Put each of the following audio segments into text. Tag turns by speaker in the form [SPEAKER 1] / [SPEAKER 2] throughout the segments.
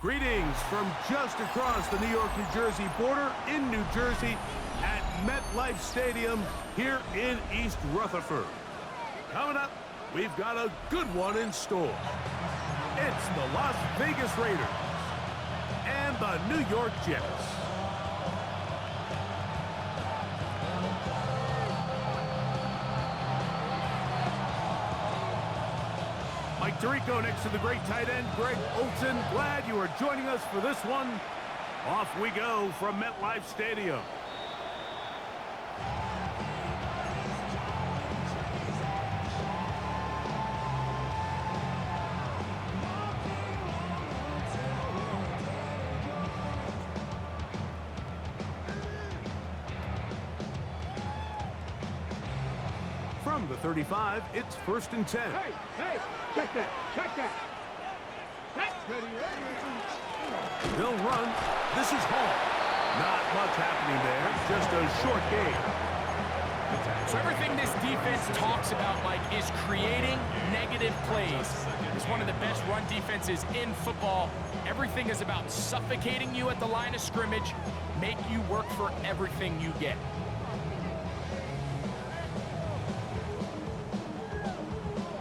[SPEAKER 1] Greetings from just across the New York-New Jersey border in New Jersey at MetLife Stadium here in East Rutherford. Coming up, we've got a good one in store. It's the Las Vegas Raiders and the New York Jets. Mike Tirico next to the great tight end, Greg Olsen. Glad you are joining us for this one. Off we go from MetLife Stadium. From the 35, it's 1st and 10.
[SPEAKER 2] Hey, check that.
[SPEAKER 1] They'll run. This is Hall. Not much happening there. Just a short game.
[SPEAKER 3] So everything this defense talks about, Mike, is creating negative plays. It's one of the best run defenses in football. Everything is about suffocating you at the line of scrimmage, make you work for everything you get.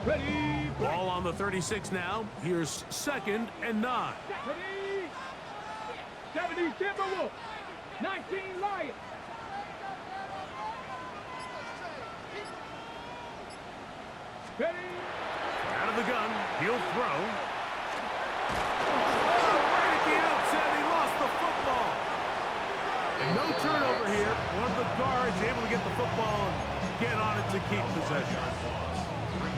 [SPEAKER 2] Ready,
[SPEAKER 1] Ball on the 36 now. Here's 2nd and 9.
[SPEAKER 2] ready. 70 Timberwolves, 19 Lions. Ready.
[SPEAKER 1] Out of the gun. He'll throw. Right at the outset, he lost the football. And no turnover here. One of the guards able to get the football and get on it to keep possession.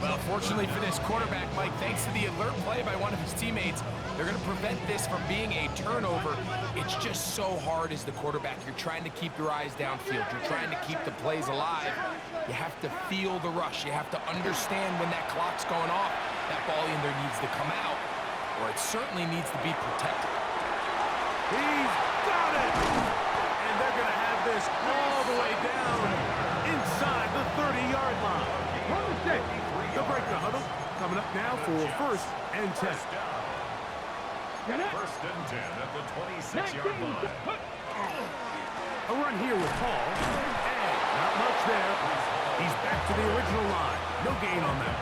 [SPEAKER 3] Well, fortunately for this quarterback, Mike, thanks to the alert play by one of his teammates, they're going to prevent this from being a turnover. It's just so hard as the quarterback. You're trying to keep your eyes downfield. You're trying to keep the plays alive. You have to feel the rush. You have to understand when that clock's going off. That ball either needs to come out, or it certainly needs to be protected.
[SPEAKER 1] He's got it! And they're going to have this all the way down inside the 30-yard line. They'll break the huddle. Coming up now for 1st and 10.
[SPEAKER 4] 1st and 10 at the 26-yard line.
[SPEAKER 1] A run here with Hall. And not much there. He's back to the original line. No gain on that.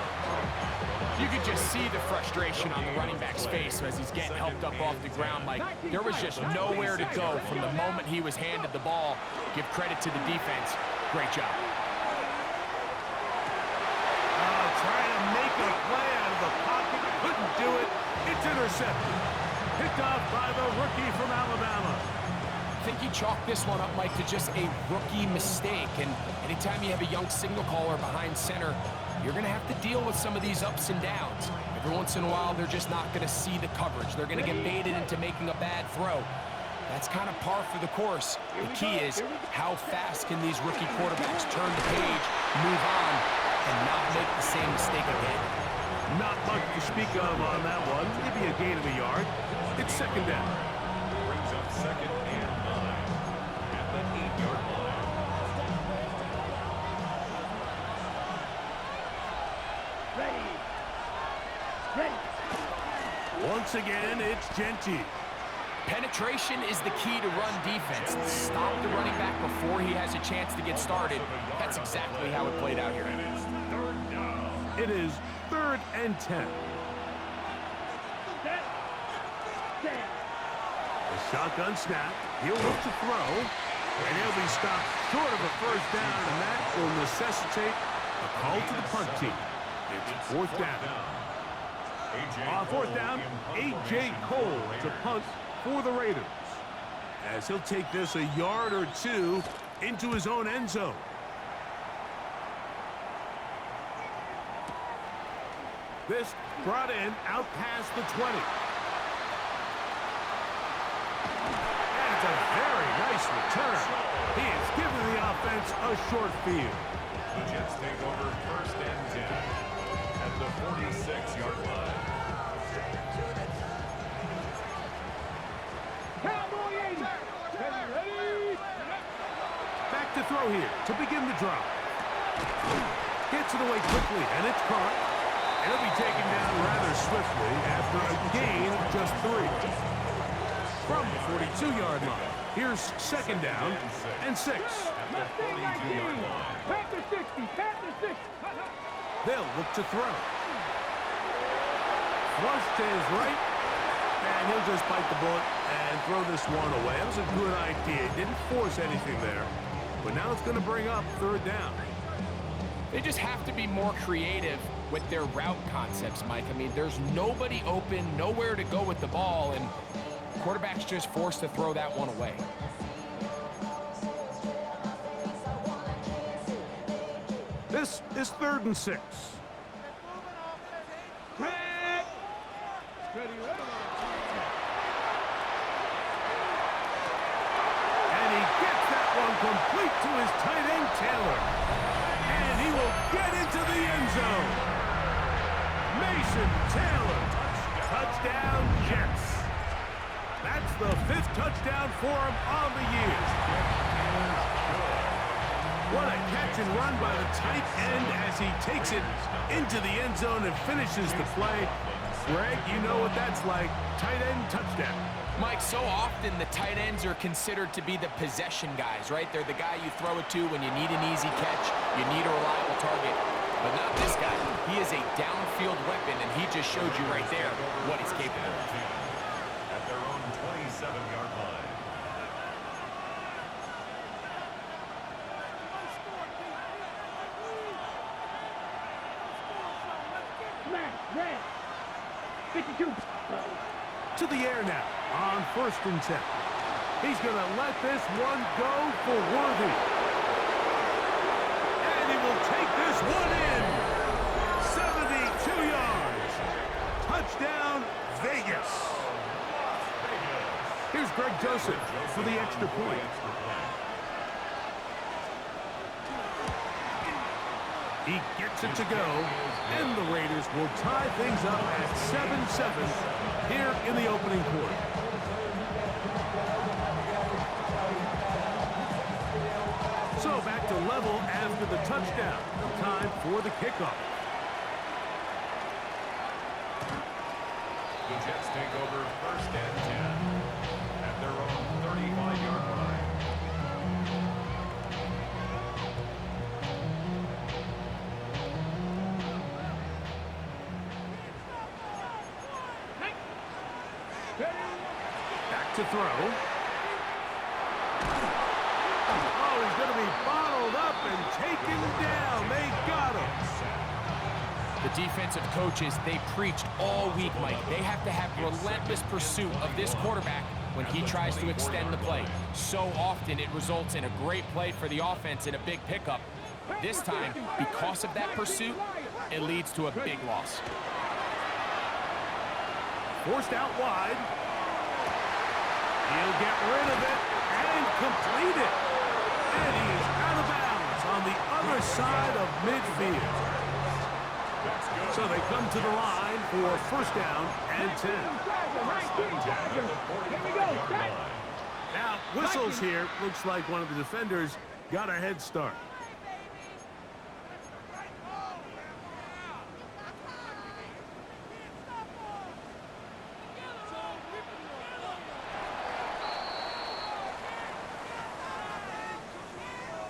[SPEAKER 3] You could just see the frustration on the running back's face as he's getting helped up off the ground. Like, there was just nowhere to go from the moment he was handed the ball. Give credit to the defense. Great job.
[SPEAKER 1] Trying to make a play out of the pocket. Couldn't do it. It's intercepted. Picked off by the rookie from Alabama.
[SPEAKER 3] I think he chalked this one up, Mike, to just a rookie mistake. And anytime you have a young signal caller behind center, you're going to have to deal with some of these ups and downs. Every once in a while, they're just not going to see the coverage. They're going to get baited into making a bad throw. That's kind of par for the course. The key is how fast can these rookie quarterbacks turn the page, move on, and not make the same mistake again.
[SPEAKER 1] Not much to speak of on that one. Maybe a gain of a yard. It's 2nd down.
[SPEAKER 4] Brings up 2nd and 9 at the 8-yard line.
[SPEAKER 2] Ready.
[SPEAKER 1] Once again, it's Genty.
[SPEAKER 3] Penetration is the key to run defense. Stop the running back before he has a chance to get started. That's exactly how it played out here.
[SPEAKER 4] And it's 3rd down.
[SPEAKER 1] It is 3rd and 10. A shotgun snap. He'll look to throw. And he'll be stopped short of a 1st down, and that will necessitate a call to the punt team. It's 4th down. On 4th down, A.J. Cole to punt for the Raiders, as he'll take this a yard or two into his own end zone. This brought in out past the 20. And it's a very nice return. He has given the offense a short field.
[SPEAKER 4] The Jets take over 1st and 10 at the 46-yard line.
[SPEAKER 2] Cowboy 80. Ready.
[SPEAKER 1] Back to throw here to begin the drive. Gets it away quickly, and it's caught. It'll be taken down rather swiftly after a gain of just 3. from the 42-yard line. Here's second down and 6.
[SPEAKER 2] Mustang 19. Panther 60. Panther 60.
[SPEAKER 1] They'll look to throw. Flush to his right, and he'll just bite the bullet and throw this one away. That was a good idea. He didn't force anything there, but now it's going to bring up third down.
[SPEAKER 3] They just have to be more creative with their route concepts, Mike. I mean, there's nobody open, nowhere to go with the ball, and quarterback's just forced to throw that one away.
[SPEAKER 1] This is 3rd and 6. And he gets that one complete to his tight end, Taylor. And he will get into the end zone. Mason Taylor. Touchdown, Jets. That's the 5th touchdown for him on the year. What a catch and run by the tight end as he takes it into the end zone and finishes the play. Greg, you know what that's like. Tight end touchdown.
[SPEAKER 3] Mike, so often the tight ends are considered to be the possession guys, right? They're the guy you throw it to when you need an easy catch, you need a reliable target. But not this guy. He is a downfield weapon, and he just showed you right there what he's capable of.
[SPEAKER 4] At their own 27-yard line.
[SPEAKER 2] Red. 52.
[SPEAKER 1] To the air now on 1st and 10. He's going to let this one go for Worthy. And he will take this one in. 72 yards. Touchdown, Vegas. Here's Greg Joseph for the extra point. He gets it to go, and the Raiders will tie things up at 7-7 here in the opening quarter. So back to level after the touchdown. Time for the kickoff.
[SPEAKER 4] The Jets take over 1st and 10 at their own 35-yard line.
[SPEAKER 1] Back to throw. Oh, he's going to be bottled up and taken down. They got him.
[SPEAKER 3] The defensive coaches, they preached all week, Mike. They have to have relentless pursuit of this quarterback when he tries to extend the play. So often it results in a great play for the offense and a big pickup. This time, because of that pursuit, it leads to a big loss.
[SPEAKER 1] Forced out wide. He'll get rid of it and complete it. And he is out of bounds on the other side of midfield. So they come to the line for 1st down and 10. Now, whistles here. Looks like one of the defenders got a head start.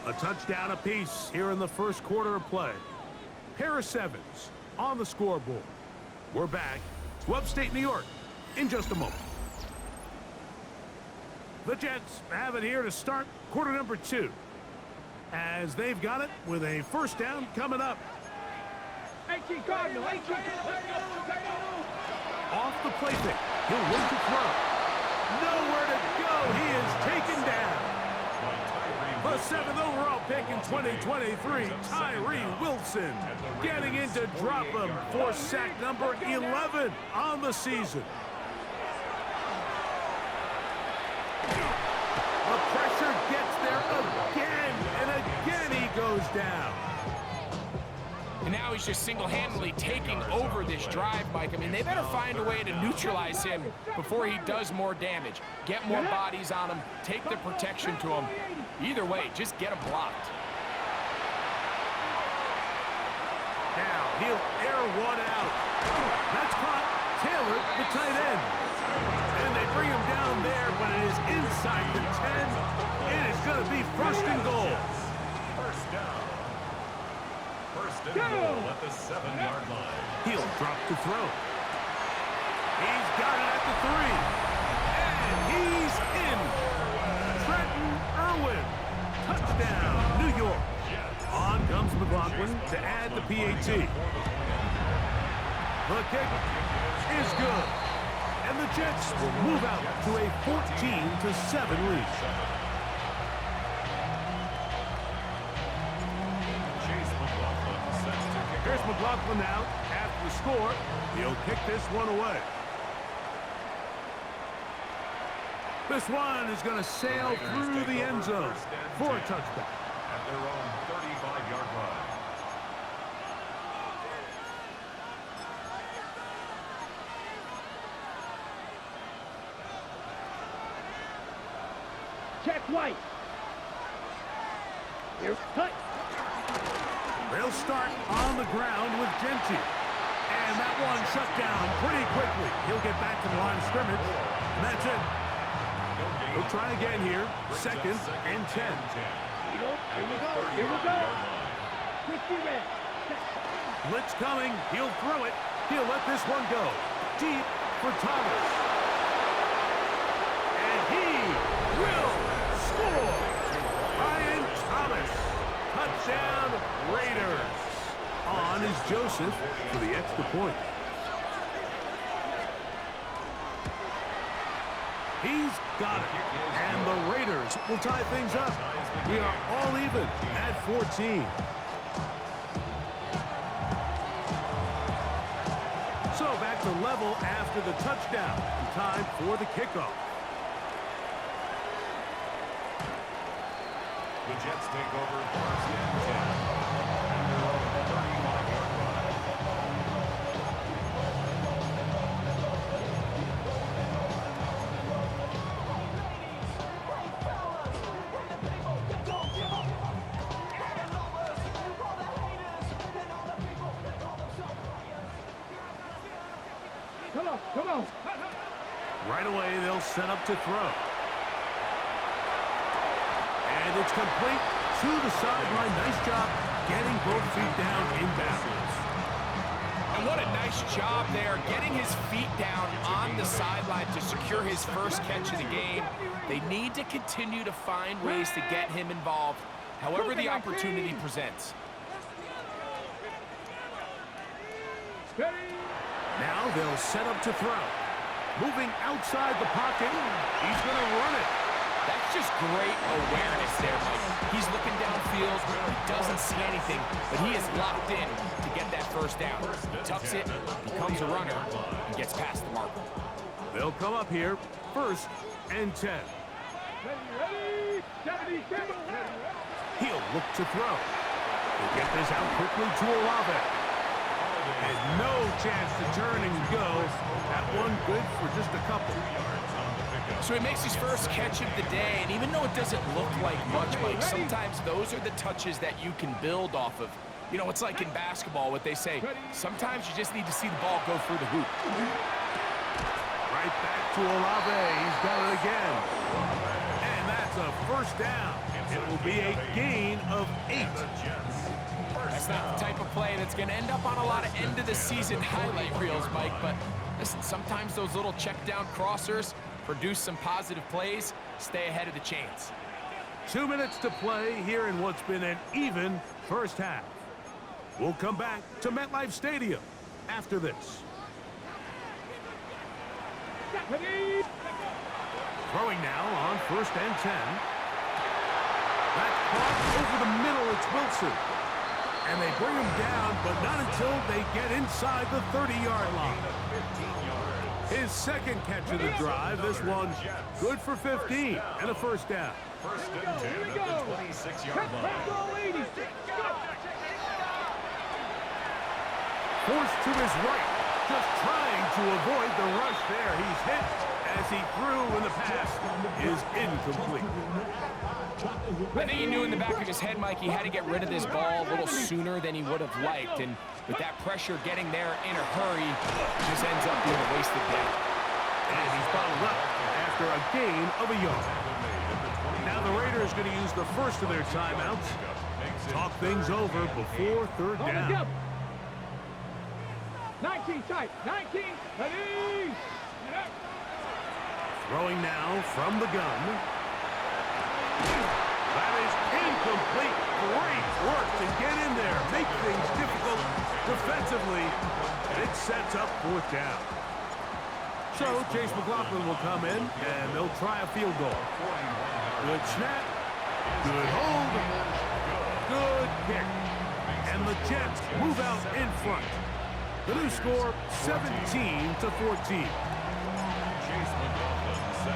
[SPEAKER 1] A touchdown apiece here in the 1st quarter of play. Pair of 7s on the scoreboard. We're back to upstate New York in just a moment. The Jets have it here to start quarter number 2. As they've got it with a 1st down coming up. Off the play pick. He'll look to throw. Nowhere to go. He is taken down. The 7th overall pick in 2023, Tyree Wilson, getting in to drop him for sack number 11 on the season. The pressure gets there again, and again he goes down.
[SPEAKER 3] And now he's just single-handedly taking over this drive, Mike. I mean, they better find a way to neutralize him before he does more damage. Get more bodies on him, take the protection to him. Either way, just get him blocked.
[SPEAKER 1] Now he'll air one out. That's caught. Taylor, the tight end. And they bring him down there, but it is inside the 10. It is going to be first and goal.
[SPEAKER 4] First down. First and goal at the 7-yard line.
[SPEAKER 1] He'll drop to throw. He's got it at the 3. And he's in. Trenton Irwin. Touchdown, New York. On comes McLaughlin to add the PAT. The kick is good. And the Jets will move out to a 14-7 lead. Here's McLaughlin now after the score. He'll kick this one away. This one is going to sail through the end zone for a touchdown.
[SPEAKER 4] At their own 35-yard line.
[SPEAKER 2] Check white. Here's cut.
[SPEAKER 1] They'll start on the ground with Genty. And that one shut down pretty quickly. He'll get back to the line of scrimmage. And that's it. He'll try again here. 2nd and 10.
[SPEAKER 2] Here we go. Here we go. 50 red.
[SPEAKER 1] Blitz coming. He'll throw it. He'll let this one go. Deep for Thomas. And he will score. Ryan Thomas. Touchdown Raiders. On is Joseph for the extra point. He's got it. And the Raiders will tie things up. We are all even at 14. So back to level after the touchdown. Time for the kickoff.
[SPEAKER 4] The Jets take over 1st and 10. At their own 35-yard line.
[SPEAKER 2] Come on.
[SPEAKER 1] Right away, they'll set up to throw. And it's complete to the sideline. Nice job getting both feet down in bounds.
[SPEAKER 3] And what a nice job there, getting his feet down on the sideline to secure his first catch of the game. They need to continue to find ways to get him involved, however the opportunity presents.
[SPEAKER 1] Now they'll set up to throw. Moving outside the pocket. He's going to run it.
[SPEAKER 3] That's just great awareness there, Mike. He's looking downfield. He doesn't see anything, but he is locked in to get that first down. Tucks it, becomes a runner, and gets past the marker.
[SPEAKER 1] They'll come up here. 1st and 10.
[SPEAKER 2] Ready? 77.
[SPEAKER 1] He'll look to throw. He'll get this out quickly to Olave. And no chance to turn and go. That one good for just a couple.
[SPEAKER 3] So he makes his first catch of the day, and even though it doesn't look like much, Mike, sometimes those are the touches that you can build off of. You know, it's like in basketball, what they say, sometimes you just need to see the ball go through the hoop.
[SPEAKER 1] Right back to Olave. He's got it again. And that's a first down. It will be a gain of 8.
[SPEAKER 3] That's not the type of play that's going to end up on a lot of end-of-the-season highlight reels, Mike, but listen, sometimes those little check-down crossers produce some positive plays, stay ahead of the chains.
[SPEAKER 1] 2 minutes to play here in what's been an even first half. We'll come back to MetLife Stadium after this. Throwing now on 1st and 10. That caught over the middle. It's Wilson. And they bring him down, but not until they get inside the 30-yard line. His 2nd catch of the drive. This one good for 15 and a first down.
[SPEAKER 4] 1st and 10 at the 26-yard line.
[SPEAKER 1] Forced to his right, just trying to avoid the rush there. He's hit as he threw, and the pass is incomplete.
[SPEAKER 3] I think he knew in the back of his head, Mike, he had to get rid of this ball a little sooner than he would have liked. And with that pressure getting there in a hurry, just ends up being a wasted day.
[SPEAKER 1] And he's bottled up after a gain of a yard. Now the Raiders going to use the first of their timeouts. Talk things over before third down.
[SPEAKER 2] 19 tight. 19. Ready.
[SPEAKER 1] Throwing now from the gun. That is incomplete. Great work to get in there. Make things difficult defensively. And it sets up fourth down. So Chase McLaughlin will come in, and they'll try a field goal. Good snap. Good hold. Good kick. And the Jets move out in front. The new score, 17-14.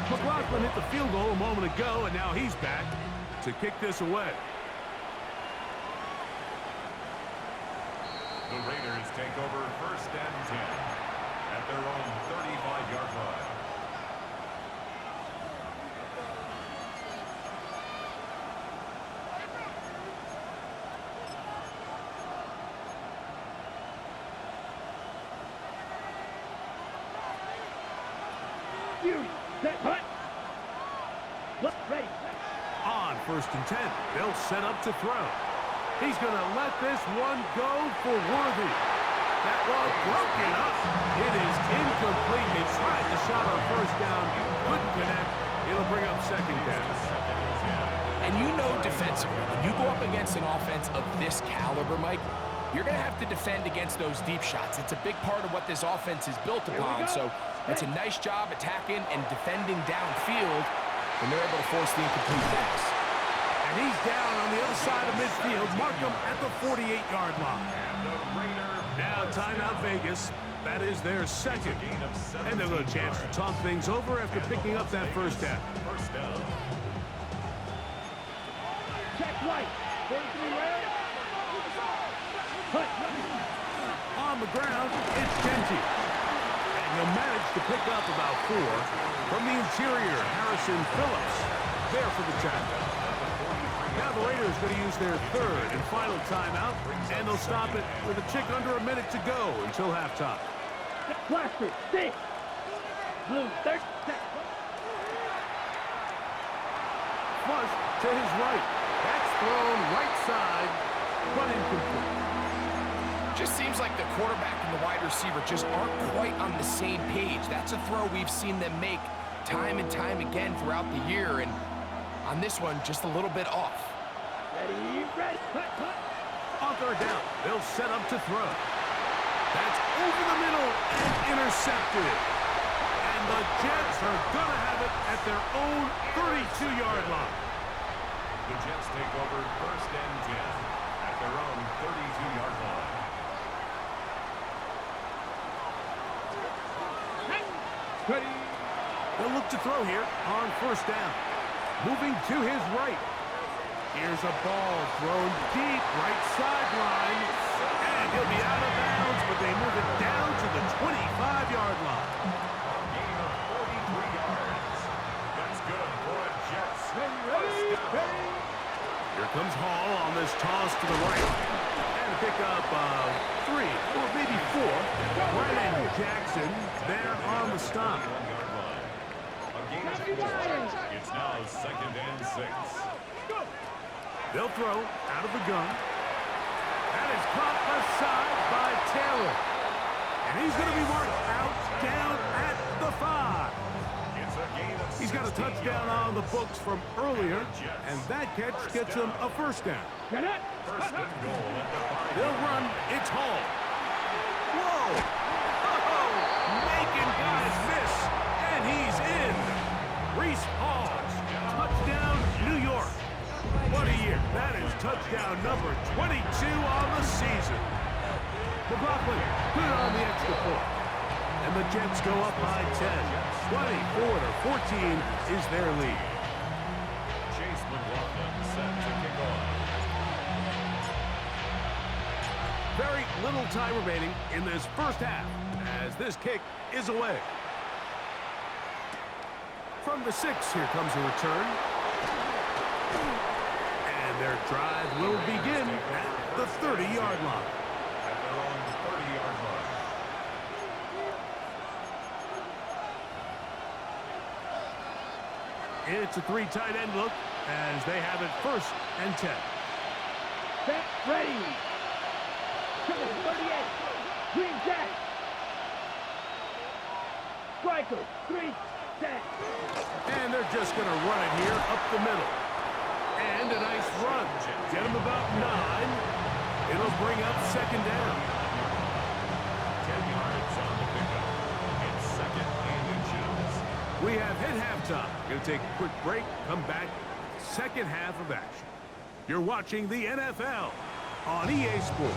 [SPEAKER 1] McLaughlin hit the field goal a moment ago, and now he's back to kick this away.
[SPEAKER 4] The Raiders take over first and 10 at their own 35-yard line.
[SPEAKER 1] On first and 10, they'll set up to throw. He's going to let this one go for Worthy. That one broken up. It is incomplete. They tried the shot on first down, couldn't connect. It'll bring up second down.
[SPEAKER 3] And you know defensively, when you go up against an offense of this caliber, Mike, you're going to have to defend against those deep shots. It's a big part of what this offense is built upon. So it's a nice job attacking and defending downfield when they're able to force the incomplete pass.
[SPEAKER 1] And he's down on the other side of midfield. Mark him at the 48-yard line. Now timeout Vegas. That is their second. And they'll get a chance to talk things over after picking up that first down.
[SPEAKER 2] Check right.
[SPEAKER 1] On the ground, it's Genty. And he'll manage to pick up about 4 from the interior. Harrison Phillips there for the tackle. Now the Raiders going to use their third and final timeout, and they'll stop it with a tick under a minute to go until halftime.
[SPEAKER 2] Blaster, stay. Blue, third,
[SPEAKER 1] Flush to his right. That's thrown right side, but incomplete.
[SPEAKER 3] Just seems like the quarterback and the wide receiver just aren't quite on the same page. That's a throw we've seen them make time and time again throughout the year, and on this one, just a little bit off.
[SPEAKER 2] ready, ready.
[SPEAKER 1] On third down, they'll set up to throw. That's over the middle and intercepted. And the Jets are going to have it at their own 32-yard line.
[SPEAKER 4] The Jets take over first and 10 at their own 32-yard line.
[SPEAKER 2] Ready.
[SPEAKER 1] They'll look to throw here on first down. Moving to his right. Here's a ball thrown deep right sideline. And he'll be out of bounds, but they move it down to the 25-yard line.
[SPEAKER 4] Gain of 43 yards. That's good for a Jets.
[SPEAKER 2] Ready, ready.
[SPEAKER 1] Here comes Hall on this toss to the right. And pick up 3 or maybe 4. Brandon Jackson there on the stop.
[SPEAKER 4] It's now second and 6.
[SPEAKER 1] They'll throw out of the gun. That is caught aside by Taylor. And he's going to be marked out down at the 5.
[SPEAKER 4] It's a gain of
[SPEAKER 1] He's got a touchdown on the books from earlier, and that catch gets him a first down.
[SPEAKER 2] Get it.
[SPEAKER 4] first and goal at the 5.
[SPEAKER 1] They'll run. It's Hall. Whoa! Oh, making guys miss, and he's in. Reese Hall, touchdown, New York. What a year. That is touchdown number 22 on the season. McLaughlin good on the extra point. And the Jets go up by 10. 24-14 is their lead.
[SPEAKER 4] Chase McLaughlin set to kick off.
[SPEAKER 1] Very little time remaining in this first half as this kick is away. From the 6, here comes a return. And their drive will begin at the 30-yard line.
[SPEAKER 4] At their own 30-yard line.
[SPEAKER 1] It's a three tight end look as they have it 1st and 10.
[SPEAKER 2] Set, ready. Triple 38. Green jack. Striker, 3, set.
[SPEAKER 1] And they're just going to run it here up the middle. And a nice run. Get them about 9. It'll bring up 2nd down.
[SPEAKER 4] 10 yards on the pickup. It's 2nd and inches.
[SPEAKER 1] We have hit halftime. Going to take a quick break, come back, 2nd half of action. You're watching the NFL on EA Sports.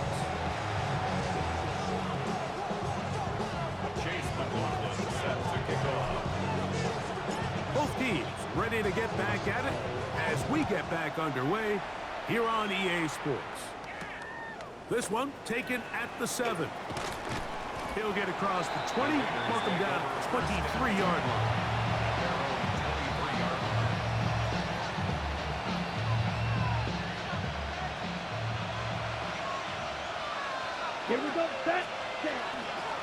[SPEAKER 4] Chase McLaughlin set to kick off.
[SPEAKER 1] Both teams ready to get back at it as we get back underway here on EA Sports. This one taken at the 7. He'll get across the 20, mark him down at the 23-yard line.
[SPEAKER 2] Here we go, set, set.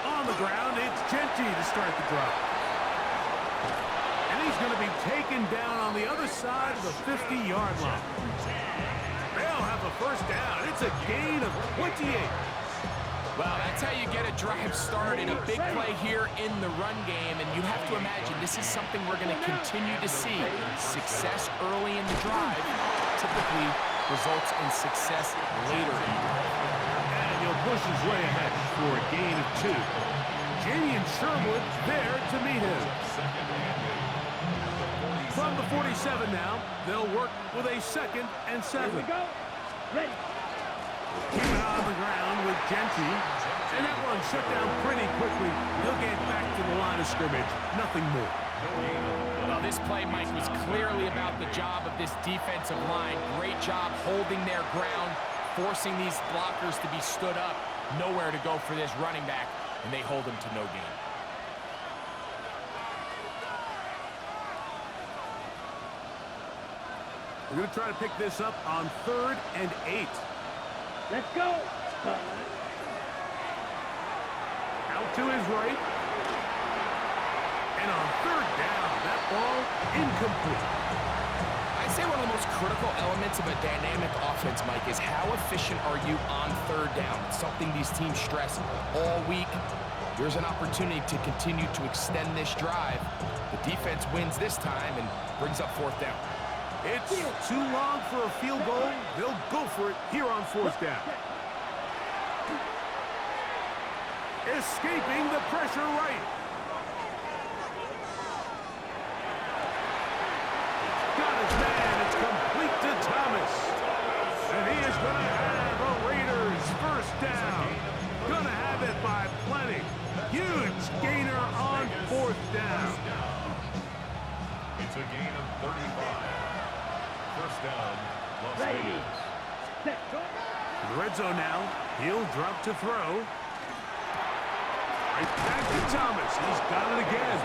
[SPEAKER 1] On the ground, it's Genty to start the drive. And he's going to be taken down on the other side of the 50-yard line. They'll have a 1st down. It's a gain of 28.
[SPEAKER 3] Well, that's how you get a drive started. A big play here in the run game, and you have to imagine this is something we're going to continue to see. Success early in the drive typically results in success later in the drive.
[SPEAKER 1] And he'll push his way ahead for a gain of 2. Jamie and Sherwood there to meet him. From the 47 now, they'll work with a 2nd and 7.
[SPEAKER 2] Here we go, ready.
[SPEAKER 1] Keep it on the ground with Genty. And that one shut down pretty quickly. He'll get back to the line of scrimmage. Nothing more.
[SPEAKER 3] Well, this play, Mike, was clearly about the job of this defensive line. Great job holding their ground, forcing these blockers to be stood up. Nowhere to go for this running back, and they hold him to no gain.
[SPEAKER 1] We're going to try to pick this up on 3rd and 8.
[SPEAKER 2] Let's go.
[SPEAKER 1] Out to his right. And on 3rd down, that ball incomplete.
[SPEAKER 3] I'd say one of the most critical elements of a dynamic offense, Mike, is how efficient are you on 3rd down? It's something these teams stress all week. There's an opportunity to continue to extend this drive. The defense wins this time and brings up 4th down.
[SPEAKER 1] It's too long for a field goal. They'll go for it here on 4th down. Escaping the pressure right. Got his man. It's complete to Thomas. And he is going to have a Raiders 1st down. Going to have it by plenty. Huge gainer on 4th down.
[SPEAKER 4] It's a gain of 35. 1st down, Las
[SPEAKER 2] Ready.
[SPEAKER 4] Vegas.
[SPEAKER 2] Set, go.
[SPEAKER 1] In the red zone now. He'll drop to throw. Right back to Thomas. He's got it again.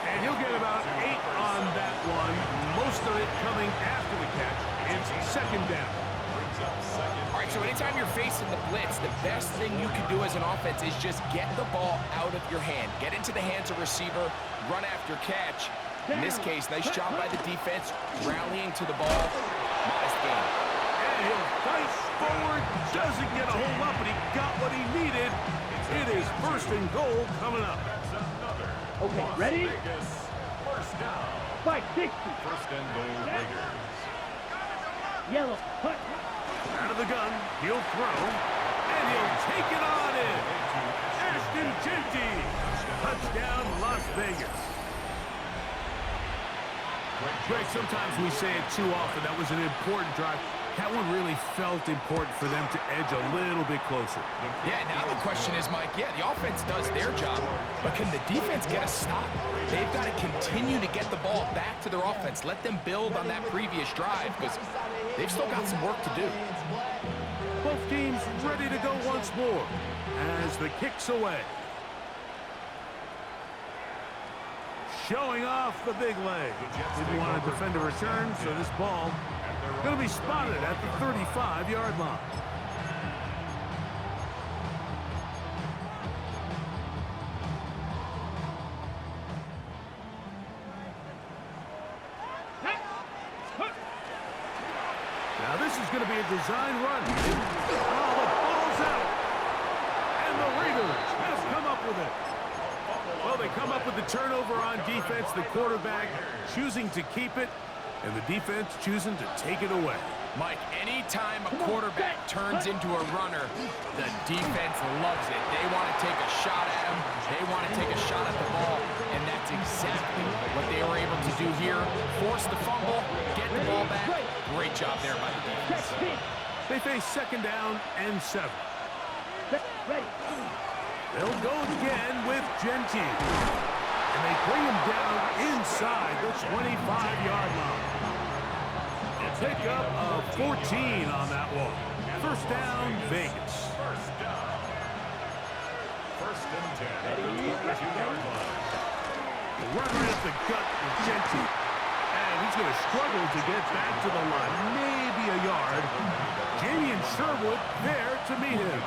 [SPEAKER 1] And he'll get about 8 on that one. Most of it coming after the catch. It's 2nd down.
[SPEAKER 4] Brings up 2nd.
[SPEAKER 3] All right, so anytime you're facing the blitz, the best thing you can do as an offense is just get the ball out of your hand. Get into the hands of receiver, run after catch. In this case, nice job by the defense, rallying to the ball. Modest gain.
[SPEAKER 1] And he'll fight forward. Doesn't get a hold up, but he got what he needed. It is 1st and goal coming up.
[SPEAKER 4] That's another.
[SPEAKER 2] Okay,
[SPEAKER 4] Las
[SPEAKER 2] ready?
[SPEAKER 4] Vegas 1st down.
[SPEAKER 2] 560.
[SPEAKER 4] 1st and goal, Raiders.
[SPEAKER 2] Yellow, punt.
[SPEAKER 1] Out of the gun, he'll throw, and he'll take it on in. Ashton Genty. Touchdown, Las Vegas. Greg, sometimes we say it too often. That was an important drive. That one really felt important for them to edge a little bit closer.
[SPEAKER 3] Yeah, now the question is, Mike, yeah, the offense does their job, but can the defense get a stop? They've got to continue to get the ball back to their offense. Let them build on that previous drive because they've still got some work to do.
[SPEAKER 1] Both teams ready to go once more as the kick's away. Showing off the big leg. Didn't want to defend a return, so this ball going to be spotted at the 35-yard line. going to be a design run. Oh, the ball's out. And the Raiders have come up with it. Well, they come up with the turnover on defense. The quarterback choosing to keep it, and the defense choosing to take it away.
[SPEAKER 3] Mike, anytime a quarterback turns into a runner, the defense loves it. They want to take a shot at him. They want to take a shot at the ball, and that's exactly what they were able to do here. Force the fumble, get the ball back. Great job there by the defense.
[SPEAKER 1] They face second down and 7.
[SPEAKER 2] Ready.
[SPEAKER 1] They'll go again with Gentile. And they bring him down inside the 25-yard line. A pickup of 14 on that one. First down, Vegas.
[SPEAKER 4] First and 10 at the 22-yard line.
[SPEAKER 1] Run right up the gut with Gentile. And he's going to struggle to get back to the line. Maybe a yard. Jamie and Sherwood there to meet him.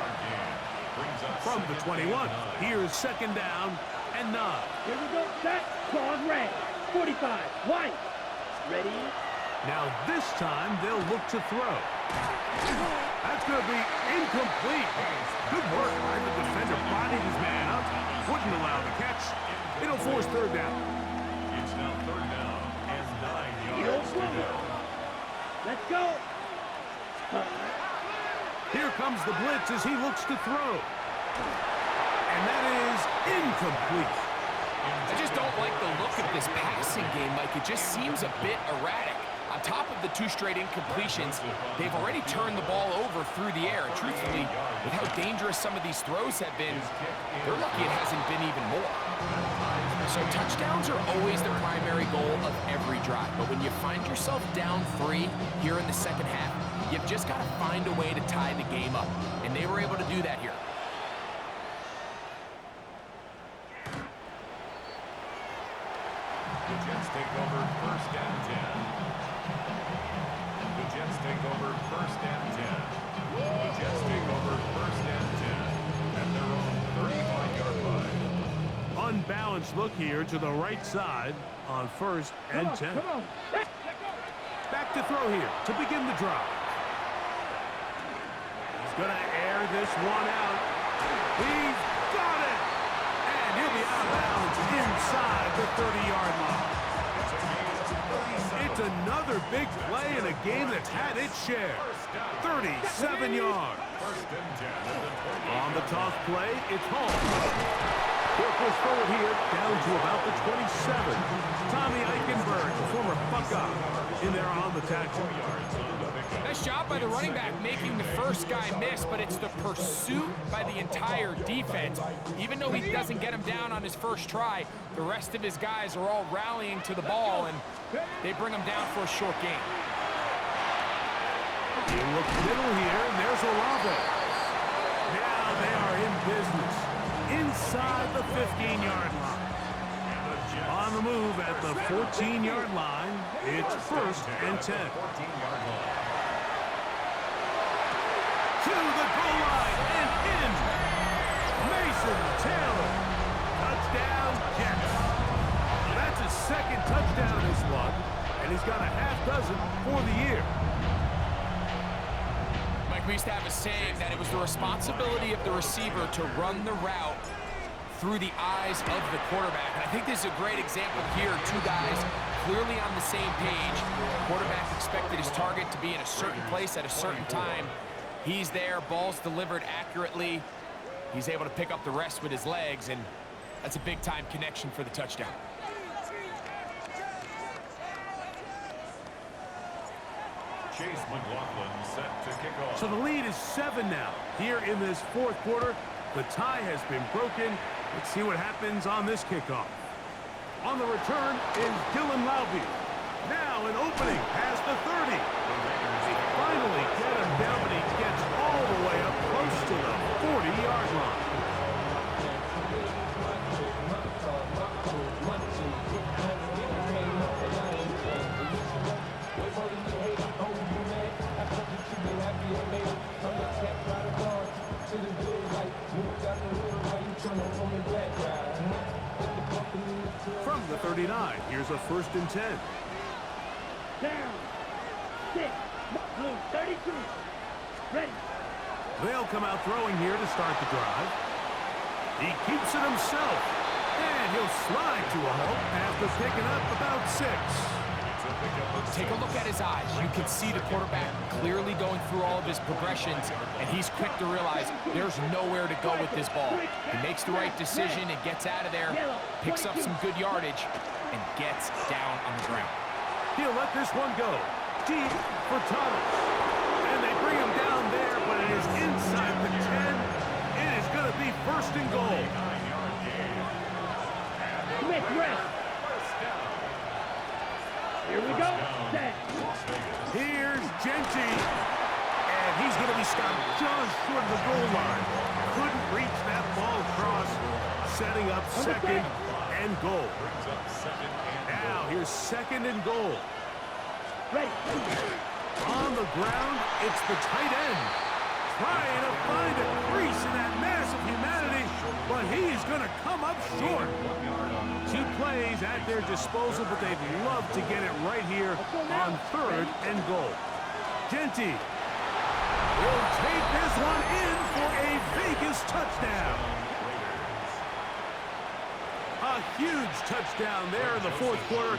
[SPEAKER 1] From the 21, here's second down and 9.
[SPEAKER 2] Here we go. Set. Claws red. 45. White. Ready.
[SPEAKER 1] Now this time they'll look to throw. That's going to be incomplete. Good work by the defender. Bodied his man up. Wouldn't allow the catch. It'll force third down.
[SPEAKER 4] It's now third down and 9 yards to go.
[SPEAKER 2] Let's go.
[SPEAKER 1] Here comes the blitz as he looks to throw. And that is incomplete.
[SPEAKER 3] I just don't like the look of this passing game, Mike. It just seems a bit erratic. On top of the 2 straight incompletions, they've already turned the ball over through the air. And truthfully, with how dangerous some of these throws have been, they're lucky it hasn't been even more. So touchdowns are always the primary goal of every drive. But when you find yourself down 3 here in the second half, you've just got to find a way to tie the game up. And they were able to do that here.
[SPEAKER 4] The Jets take over first and 10. The Jets take over first and 10. The Jets take over first and 10 at their own 35-yard line.
[SPEAKER 1] Unbalanced look here to the right side on first and 10.
[SPEAKER 2] Come on.
[SPEAKER 1] Back to throw here to begin the drive. He's going to air this one out. He's got it! And he'll be out of bounds inside the 30-yard line. It's another big play in a game that's had its share. 37 yards. On the toss play, it's home. He'll push forward here down to about the 27. Tommy Eichenberg, the former Buckeye, in there on the tackle.
[SPEAKER 3] Nice job by the running back making the first guy miss, but it's the pursuit by the entire defense. Even though he doesn't get him down on his first try, the rest of his guys are all rallying to the ball, and they bring him down for a short gain.
[SPEAKER 1] He looks middle here, and there's Olave. Now they are in business inside the 15-yard line. On the move at the 14-yard line, it's first and 10. To the goal line and in. Mason Taylor. Touchdown, Jets. That's his second touchdown this one, and he's got a half dozen for the year.
[SPEAKER 3] Mike, we used to have a saying that it was the responsibility of the receiver to run the route through the eyes of the quarterback. And I think this is a great example here. 2 guys clearly on the same page. The quarterback expected his target to be in a certain place at a certain time. He's there, ball's delivered accurately. He's able to pick up the rest with his legs, and that's a big-time connection for the touchdown.
[SPEAKER 4] Chase McLaughlin set to kick off.
[SPEAKER 1] So the lead is 7 now. Here in this fourth quarter, the tie has been broken. Let's see what happens on this kickoff. On the return is Dylan Laube. Now an opening past the 30. They finally get him down, but he gets all the way up close to the 40-yard line. From the 39, here's a first and 10.
[SPEAKER 2] Down. 6. Blue 32. Ready.
[SPEAKER 1] They'll come out throwing here to start the drive. He keeps it himself. And he'll slide to a halt after picking up about 6.
[SPEAKER 3] Take a look at his eyes. You can see the quarterback clearly going through all of his progressions, and he's quick to realize there's nowhere to go with this ball. He makes the right decision and gets out of there, picks up some good yardage, and gets down on the ground.
[SPEAKER 1] He'll let this one go. Deep for Thomas. And they bring him down there, but it is inside the 10. It is going to be first and goal.
[SPEAKER 2] Smith rest. Here we go. Set.
[SPEAKER 1] Here's Genty. And he's going to be stopped just short of the goal line. Couldn't reach that ball across. Setting up second and goal. Now here's second and goal.
[SPEAKER 2] Ready.
[SPEAKER 1] On the ground, it's the tight end. Trying to find a crease in that mass of humanity, but he's going to come up short. 2 plays at their disposal, but they'd love to get it right here on third and goal. Genty will take this one in for a Vegas touchdown. A huge touchdown there in the fourth quarter,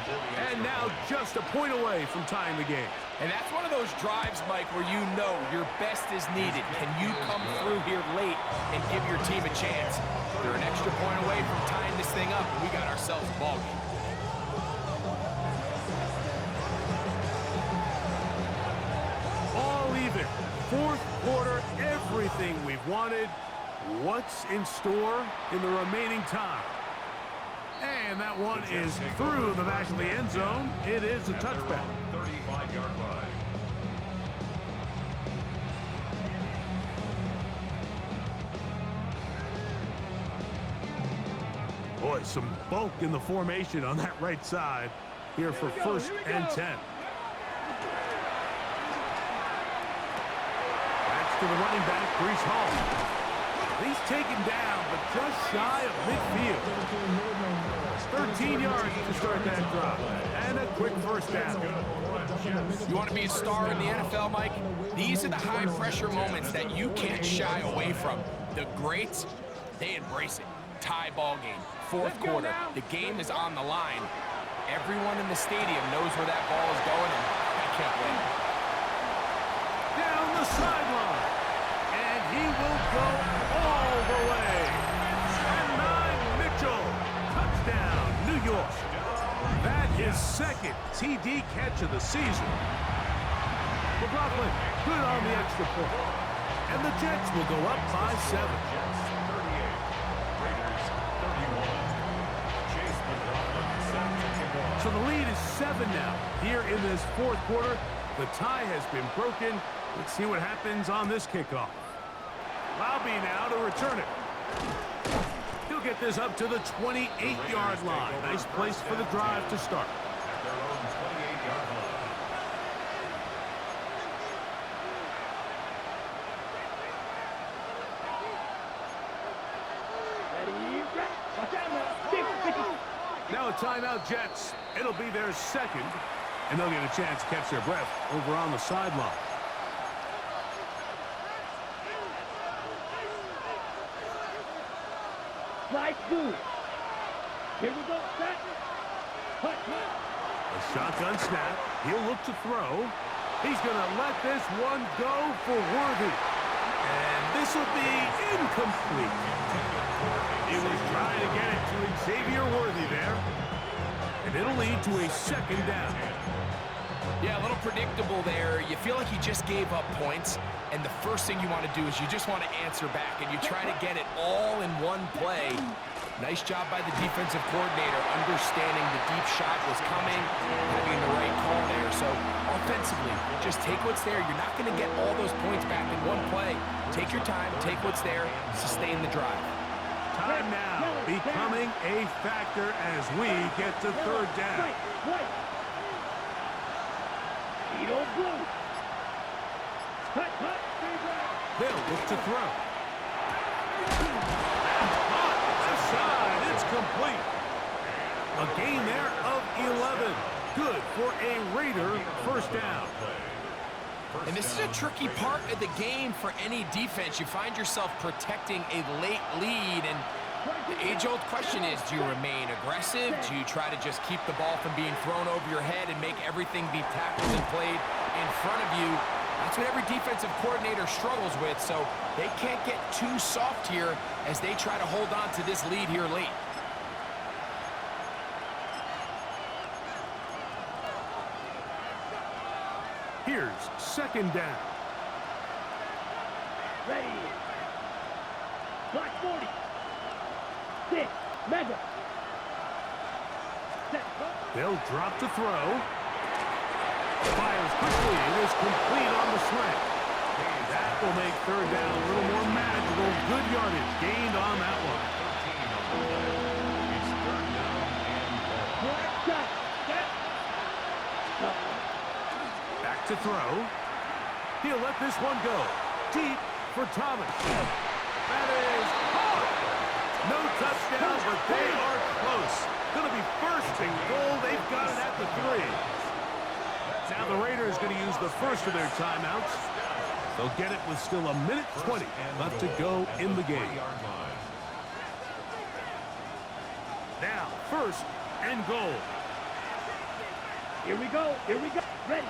[SPEAKER 1] and now just a point away from tying the game.
[SPEAKER 3] And that's one of those drives, Mike, where you know your best is needed. Can you come through here late and give your team a chance? They're an extra point away from tying this thing up, and we got ourselves a ball game.
[SPEAKER 1] All even. Fourth quarter, everything we've wanted. What's in store in the remaining time? And that one is through the back of the end zone. It is a touchback.
[SPEAKER 4] 35-yard line.
[SPEAKER 1] Boy, some bulk in the formation on that right side here for first and 10. That's to the running back, Brees Hall. He's taken down, but just shy of midfield. 13 yards to start that drive. And a quick first down.
[SPEAKER 3] You want to be a star in the NFL, Mike? These are the high-pressure moments that you can't shy away from. The greats, they embrace it. Tie ball game, fourth quarter. The game is on the line. Everyone in the stadium knows where that ball is going, and I can't wait.
[SPEAKER 1] Down the sideline. And he will go all the way. And Mitchell. Touchdown, New York. That is second TD catch of the season. McLaughlin, good on the extra point. And the Jets will go up by 7. So the lead is 7 now. Here in this fourth quarter, the tie has been broken. Let's see what happens on this kickoff. Laube now to return it. He'll get this up to the 28-yard line. Nice place for the drive to start.
[SPEAKER 4] At their own 28-yard line.
[SPEAKER 2] Ready. Watch out now.
[SPEAKER 1] Now a timeout, Jets. It'll be their second, and they'll get a chance to catch their breath over on the sideline.
[SPEAKER 2] Slide 2. Here we go. Set. Hut.
[SPEAKER 1] A shotgun snap. He'll look to throw. He's going to let this one go for Worthy. And this will be incomplete. He was trying to get it to Xavier Worthy there. And it'll lead to a second down.
[SPEAKER 3] Yeah, a little predictable there. You feel like he just gave up points, and the first thing you want to do is you just want to answer back, and you try to get it all in one play. Nice job by the defensive coordinator, understanding the deep shot was coming, having the right call there. So offensively, just take what's there. You're not going to get all those points back in one play. Take your time, take what's there, sustain the drive.
[SPEAKER 1] Time now becoming a factor as we get to third down.
[SPEAKER 2] Right. Edo Blue. Hut.
[SPEAKER 1] They'll look to throw. Left side, it's complete. A gain there of 11. Good for a Raider first down.
[SPEAKER 3] And this is a tricky part of the game for any defense. You find yourself protecting a late lead, and the age-old question is, do you remain aggressive? Do you try to just keep the ball from being thrown over your head and make everything be tackled and played in front of you? That's what every defensive coordinator struggles with, so they can't get too soft here as they try to hold on to this lead here late.
[SPEAKER 1] Here's second down.
[SPEAKER 2] Ready. Black 40. 6. Mega. Set.
[SPEAKER 1] They'll drop to throw. Fires quickly and is complete on the slant. That will make third down a little more manageable. Good yardage gained on that one.
[SPEAKER 4] It's third down and ball.
[SPEAKER 2] Black shot. Set.
[SPEAKER 1] Back to throw. He'll let this one go. Deep for Thomas. That is caught. No touchdown, but they are close. Going to be first and goal. They've got it at the 3. Now the Raiders going to use the first of their timeouts. They'll get it with still 1:20 left to go in the game. Now, first and goal.
[SPEAKER 2] Here we go. Here we go. Ready.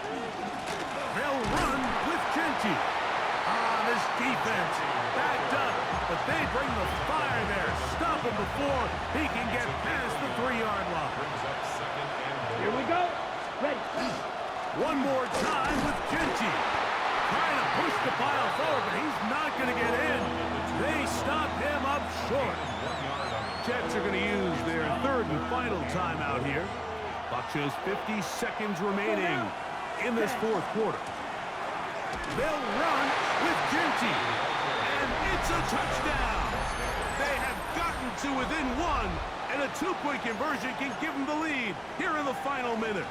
[SPEAKER 1] They'll run with Genty. This defense backed up, but they bring the fire there. Stop him before he can get past the 3-yard line.
[SPEAKER 2] Here we go. Ready.
[SPEAKER 1] One more time with Genty. Trying to push the pile forward, but he's not going to get in. They stop him up short. Jets are going to use their third and final timeout here. Clock shows 50 seconds remaining in this fourth quarter. They'll run with Genty, and it's a touchdown. They have gotten to within 1, and a 2-point conversion can give them the lead here in the final minute.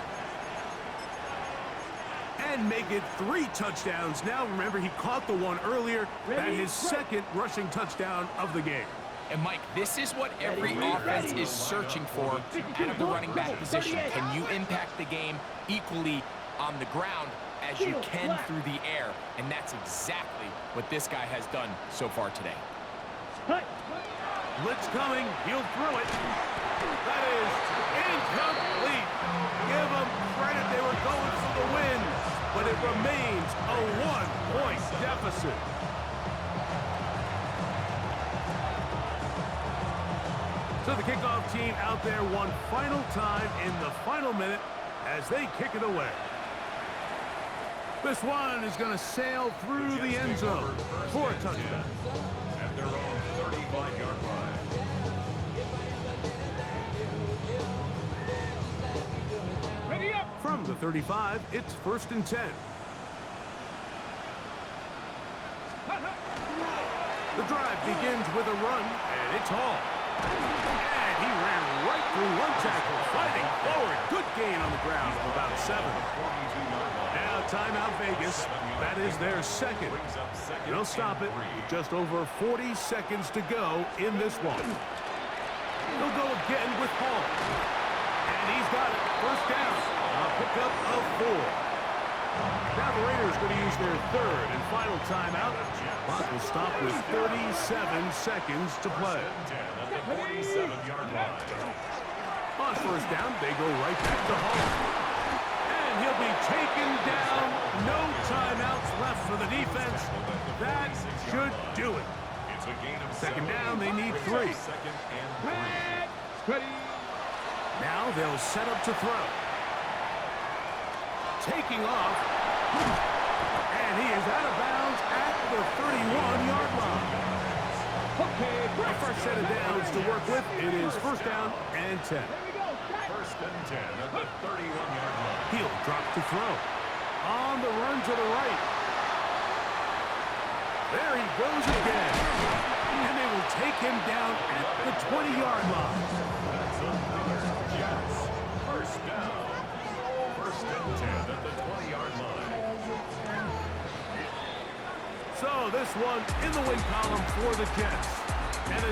[SPEAKER 1] And make it 3 touchdowns. Now, remember, he caught the one earlier. That is his second rushing touchdown of the game.
[SPEAKER 3] And, Mike, this is what every offense is searching for out of the running back position. Can you impact the game equally on the ground as you can through the air? And that's exactly what this guy has done so far today.
[SPEAKER 1] Blitz coming. He'll throw it. That is incomplete. Give them credit. They were going for the win, but it remains a 1-point deficit. So the kickoff team out there one final time in the final minute as they kick it away. This one is going to sail through the end zone for a touchdown.
[SPEAKER 4] At their own 35-yard line.
[SPEAKER 2] Ready up.
[SPEAKER 1] From the 35, it's 1st and 10. The drive begins with a run, and it's Hall. And he ran right through one tackle, fighting forward. Good gain on the ground of about 7. Now timeout Vegas. That is their second. They'll stop it with just over 40 seconds to go in this one. They'll go again with Hall. And he's got it. First down. A pickup of 4. Now the Raiders going to use their third and final timeout. Clock will stop with 37 seconds to play.
[SPEAKER 4] At the 47-yard line.
[SPEAKER 1] On first down, they go right back to Hall. And he'll be taken down. No timeouts left for the defense. That should do it.
[SPEAKER 4] It's a gain of 7.
[SPEAKER 1] Second down, they need 3.
[SPEAKER 4] Second and 3.
[SPEAKER 2] Ready.
[SPEAKER 1] Now they'll set up to throw. Taking off. And he is out of bounds at the 31-yard line.
[SPEAKER 2] Okay.
[SPEAKER 1] The first set of downs to work with. It is first down and 10.
[SPEAKER 4] First and 10 at the 31-yard line.
[SPEAKER 1] He'll drop to throw. On the run to the right. There he goes again. And they will take him down at the 20-yard line.
[SPEAKER 4] That's another Jets. First down. First and 10 at the 20-yard line.
[SPEAKER 1] So this one in the win column for the Jets. And a